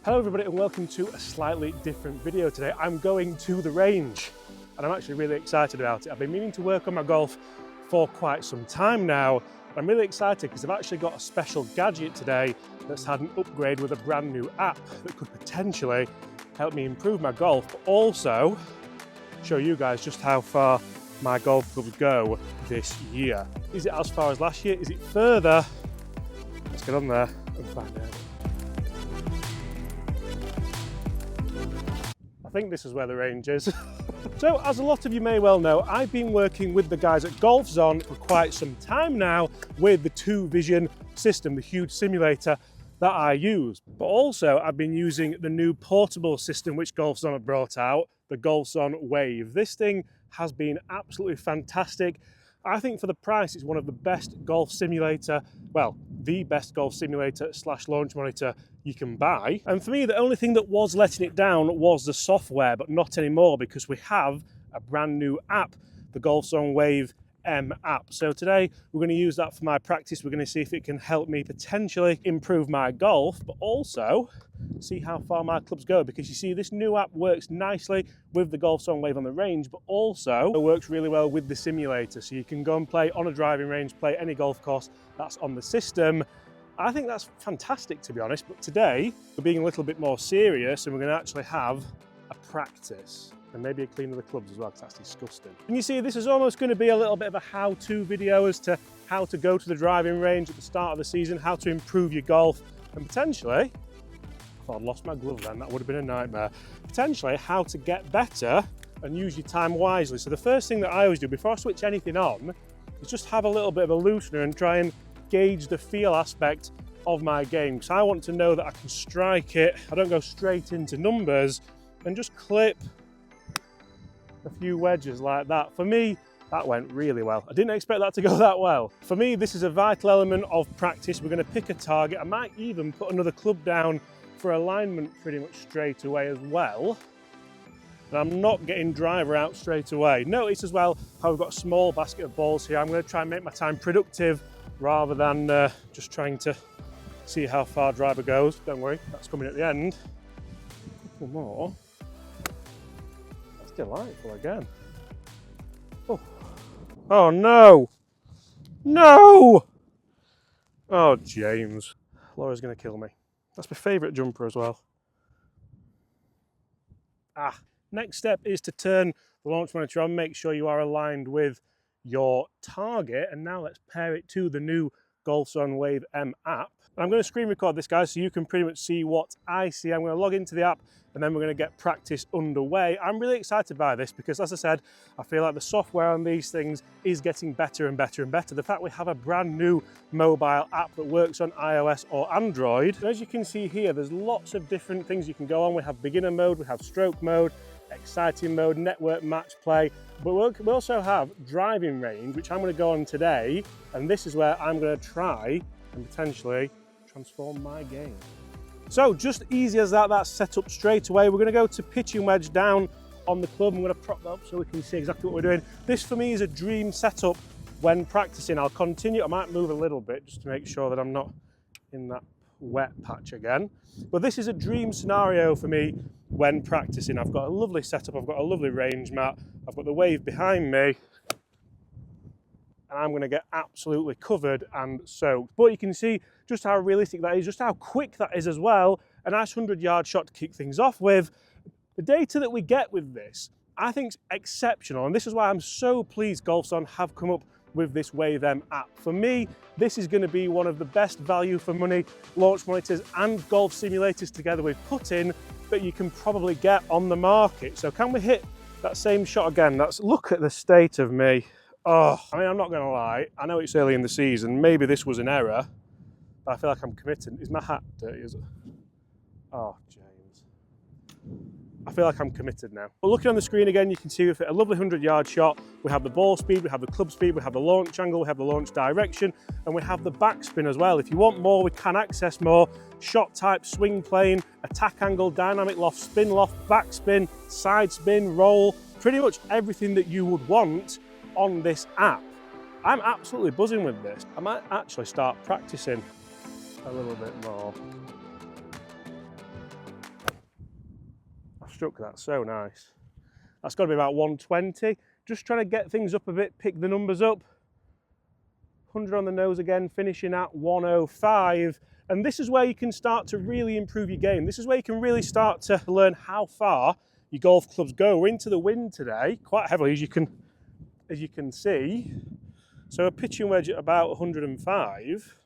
Hello everybody and welcome to a slightly different video today. I'm going to the range and I'm actually really excited about it. I've been meaning to work on my golf for quite some time now. I'm really excited because I've actually got a special gadget today that's had an upgrade with a brand new app that could potentially help me improve my golf, but also show you guys just how far my golf clubs go this year. Is it as far as last year? Is it further? Let's get on there and find out. I think this is where the range is. So, as a lot of you may well know, I've been working with the guys at GolfZon for quite some time now with the 2Vision system, the huge simulator that I use. But also, I've been using the new portable system which GolfZon have brought out, the GolfZon Wave. This thing has been absolutely fantastic. I think for the price, it's one of the best golf simulator, well, the best golf simulator / launch monitor you can buy. And for me, the only thing that was letting it down was the software, but not anymore because we have a brand new app, the GolfZon Wave M app. So today we're going to use that for my practice. We're going to see if it can help me potentially improve my golf, but also see how far my clubs go, because you see this new app works nicely with the GolfZon Wave on the range, but also it works really well with the simulator. So you can go and play on a driving range, play any golf course that's on the system. I think that's fantastic, to be honest, but today we're being a little bit more serious and we're going to actually have a practice. And maybe a clean of the clubs as well, because that's disgusting. And you see, this is almost going to be a little bit of a how-to video as to how to go to the driving range at the start of the season, how to improve your golf, and potentially, if I'd lost my glove then, that would have been a nightmare, potentially how to get better and use your time wisely. So the first thing that I always do before I switch anything on is just have a little bit of a loosener and try and gauge the feel aspect of my game. Because I want to know that I can strike it, I don't go straight into numbers, and just clip a few wedges like that. For me, that went really well. I didn't expect that to go that well. For me, this is a vital element of practice. We're going to pick a target. I might even put another club down for alignment pretty much straight away as well. And I'm not getting driver out straight away. Notice as well how we've got a small basket of balls here. I'm going to try and make my time productive rather than just trying to see how far driver goes. Don't worry, that's coming at the end. A couple more. Delightful again. Oh no! No! Oh, James. Laura's going to kill me. That's my favourite jumper as well. Next step is to turn the launch monitor on, make sure you are aligned with your target, and now let's pair it to the new GolfZon Wave M app. I'm going to screen record this, guys, so you can pretty much see what I see. I'm going to log into the app and then we're going to get practice underway. I'm really excited by this because, as I said, I feel like the software on these things is getting better and better and better. The fact we have a brand new mobile app that works on iOS or Android. And as you can see here, there's lots of different things you can go on. We have beginner mode, we have stroke mode, exciting mode, network match play, but we also have driving range, which I'm going to go on today, and this is where I'm going to try and potentially transform my game. So just easy as that, that's set up straight away. We're going to go to pitching wedge down on the club. I'm going to prop that up so we can see exactly what we're doing. This for me is a dream setup when practicing. I'll continue, I might move a little bit just to make sure that I'm not in that wet patch again. But this is a dream scenario for me when practicing. I've got a lovely setup, I've got a lovely range mat, I've got the wave behind me, and I'm going to get absolutely covered and soaked. But you can see just how realistic that is, just how quick that is as well. A nice 100-yard shot to kick things off with. The data that we get with this, I think is exceptional, and this is why I'm so pleased GolfZon have come up with this Wave M app. For me, this is going to be one of the best value for money launch monitors and golf simulators together we've put in that you can probably get on the market. So can we hit that same shot again? Look at the state of me. Oh, I mean, I'm not going to lie. I know it's early in the season. Maybe this was an error, but I feel like I'm committed. Is my hat dirty? Is it? Oh, James. I feel like I'm committed now. But looking on the screen again, you can see we've hit a lovely 100-yard shot. We have the ball speed, we have the club speed, we have the launch angle, we have the launch direction, and we have the backspin as well. If you want more, we can access more. Shot type, swing plane, attack angle, dynamic loft, spin loft, backspin, side spin, roll, pretty much everything that you would want on this app. I'm absolutely buzzing with this. I might actually start practicing a little bit more. struck that so nice. That's got to be about 120. Just trying to get things up a bit, pick the numbers up. 100 on the nose again, finishing at 105. And this is where you can start to really improve your game. This is where you can really start to learn how far your golf clubs go. We're into the wind today, quite heavily, as you can see. So a pitching wedge at about 105.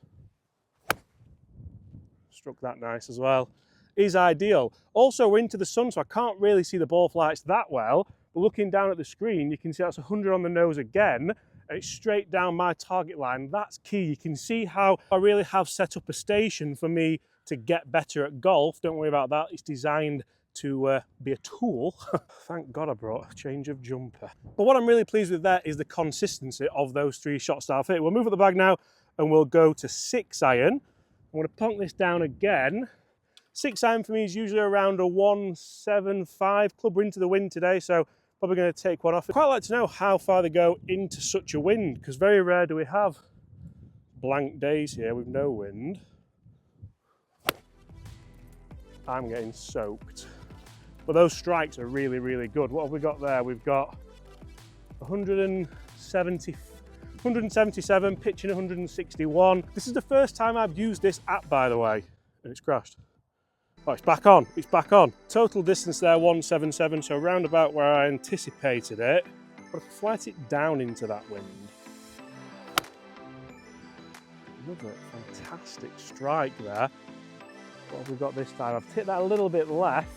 Struck that nice as well. Is ideal. Also, we're into the sun, so I can't really see the ball flights that well. But looking down at the screen, you can see that's 100 on the nose again. And it's straight down my target line. That's key. You can see how I really have set up a station for me to get better at golf. Don't worry about that. It's designed to be a tool. Thank God I brought a change of jumper. But what I'm really pleased with there is the consistency of those 3 shot style fit. We'll move up the bag now and we'll go to 6 iron. I'm going to plonk this down again. 6 iron for me is usually around a 175 club. We're into the wind today, so probably going to take one off. I'd quite like to know how far they go into such a wind, because very rare do we have blank days here with no wind. I'm getting soaked. But those strikes are really, really good. What have we got there? We've got 177, pitching 161. This is the first time I've used this app, by the way, and it's crashed. Oh, it's back on, it's back on. Total distance there, 177, so round about where I anticipated it. But I flight it down into that wind. Another fantastic strike there. What have we got this time? I've hit that a little bit left.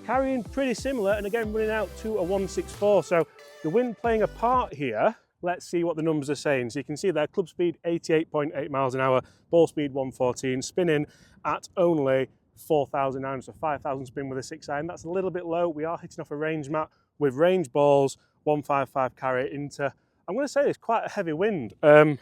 Carrying pretty similar, and again running out to a 164. So the wind playing a part here. Let's see what the numbers are saying. So you can see there, club speed 88.8 miles an hour, ball speed 114, spinning at only 4,900, so 5,000 spin with a 6 iron. That's a little bit low. We are hitting off a range mat with range balls, 155 carry into, I'm going to say it's quite a heavy wind. I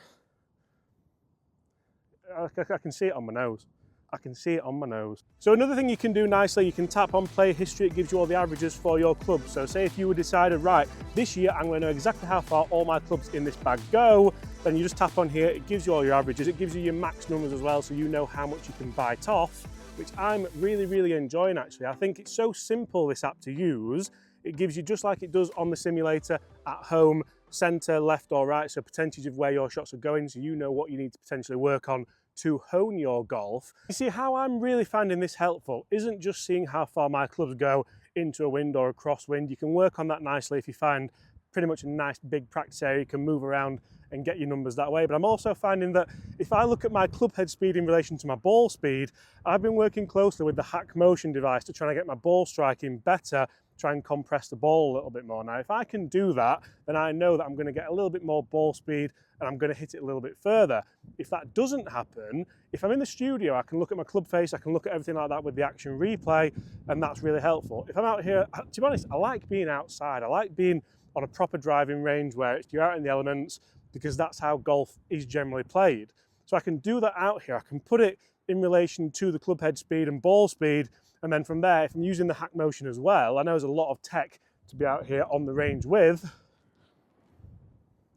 can see it on my nose. I can see it on my nose. So another thing you can do nicely, you can tap on player history. It gives you all the averages for your club. So say if you were decided, right, this year I'm going to know exactly how far all my clubs in this bag go, then you just tap on here. It gives you all your averages. It gives you your max numbers as well, so you know how much you can bite off, which I'm really, really enjoying actually. I think it's so simple, this app, to use. It gives you, just like it does on the simulator at home, centre, left or right, so percentage of where your shots are going, so you know what you need to potentially work on to hone your golf. You see, how I'm really finding this helpful isn't just seeing how far my clubs go into a wind or a crosswind. You can work on that nicely if you find pretty much a nice big practice area. You can move around and get your numbers that way. But I'm also finding that if I look at my club head speed in relation to my ball speed, I've been working closely with the Hack Motion device to try and get my ball striking better, try and compress the ball a little bit more. Now, if I can do that, then I know that I'm going to get a little bit more ball speed and I'm going to hit it a little bit further. If that doesn't happen, if I'm in the studio, I can look at my club face, I can look at everything like that with the action replay, and that's really helpful. If I'm out here, to be honest, I like being outside. I like being on a proper driving range where you're out in the elements, because that's how golf is generally played. So I can do that out here. I can put it in relation to the club head speed and ball speed, and then from there, if I'm using the Hack Motion as well, I know there's a lot of tech to be out here on the range with.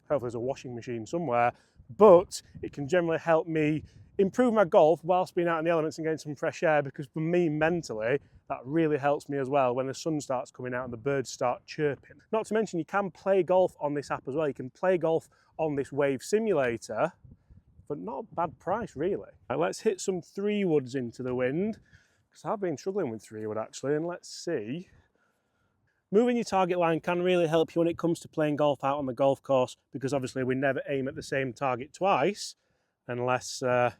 Hopefully there's a washing machine somewhere, but it can generally help me improve my golf whilst being out in the elements and getting some fresh air, because for me mentally, that really helps me as well when the sun starts coming out and the birds start chirping. Not to mention, you can play golf on this app as well. You can play golf on this wave simulator, but not a bad price really. Right, let's hit some 3-woods into the wind, because I've been struggling with 3-wood actually, and let's see. Moving your target line can really help you when it comes to playing golf out on the golf course, because obviously we never aim at the same target twice, unless you're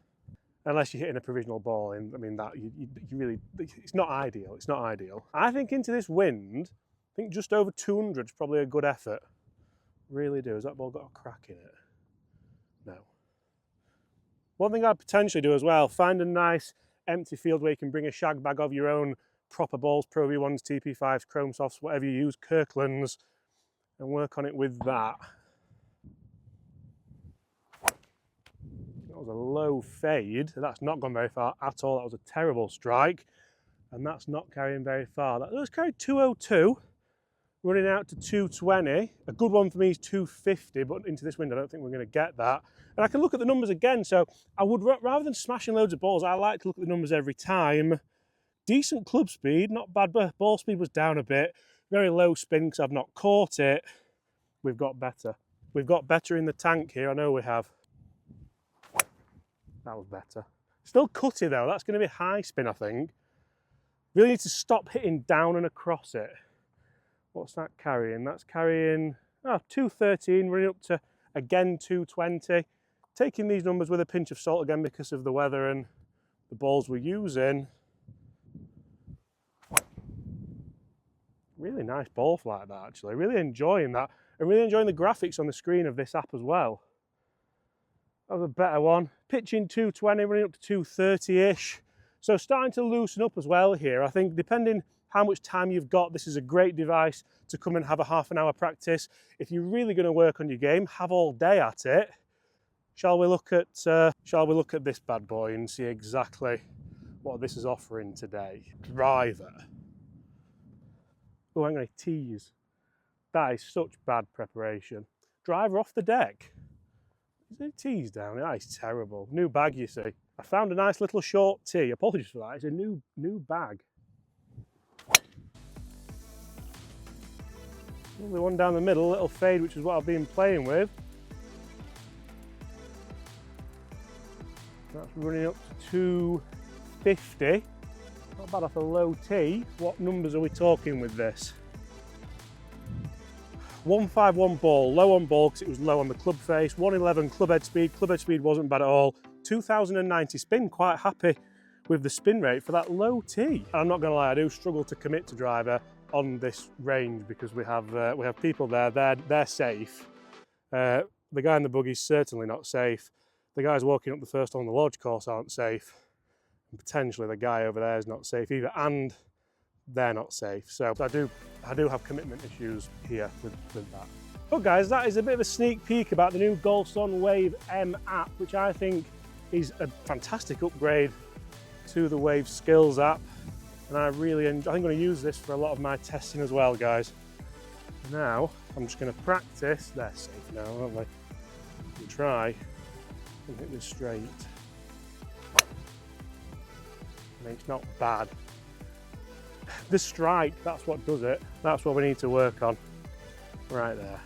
hitting a provisional ball in. I mean, that you really, it's not ideal. It's not ideal. I think into this wind, I think just over 200 is probably a good effort. Really do. Has that ball got a crack in it? No. One thing I'd potentially do as well, find a nice empty field where you can bring a shag bag of your own proper balls, Pro V1s, TP5s, Chrome Softs, whatever you use, Kirklands, and work on it with that. That was a low fade. That's not gone very far at all. That was a terrible strike, and that's not carrying very far. That was carried 202, running out to 220. A good one for me is 250, but into this wind I don't think we're going to get that. And I can look at the numbers again, so I would, rather than smashing loads of balls, I like to look at the numbers every time. decent club speed, not bad, but ball speed was down a bit. Very low spin because I've not caught it. We've got better. We've got better in the tank here, I know we have. That was better. Still cutty though, that's going to be high spin, I think. Really need to stop hitting down and across it. What's that carrying? That's carrying 213, running up to, again, 220. Taking these numbers with a pinch of salt again because of the weather and the balls we're using. Really nice ball flight that actually, really enjoying that. And really enjoying the graphics on the screen of this app as well. That was a better one. Pitching 220, running up to 230-ish. So starting to loosen up as well here. I think depending how much time you've got, this is a great device to come and have a half an hour practice. If you're really going to work on your game, have all day at it. Shall we look at this bad boy and see exactly what this is offering today? Driver. Oh, I'm going to tease. That is such bad preparation. Driver off the deck. Is there a tease down? That is terrible. New bag, you see. I found a nice little short tee. Apologies for that. It's a new bag. Lovely one down the middle, little fade, which is what I've been playing with. That's running up to 250. Not bad off a low tee. What numbers are we talking with this? 151 ball, low on ball because it was low on the club face. 111 club head speed. Club head speed wasn't bad at all. 2090 spin. Quite happy with the spin rate for that low tee. And I'm not going to lie, I do struggle to commit to driver on this range because we have people there. They're safe. The guy in the buggy's certainly not safe. The guys walking up the first on the lodge course aren't safe. And potentially the guy over there is not safe either, and they're not safe. So I do have commitment issues here with that. But guys, that is a bit of a sneak peek about the new GolfZon Wave M app, which I think is a fantastic upgrade to the Wave Skills app. And I think I'm going to use this for a lot of my testing as well, guys. Now, I'm just going to practice. They're safe now, aren't they? And try and hit this straight. And it's not bad. The strike, that's what does it. That's what we need to work on. Right there.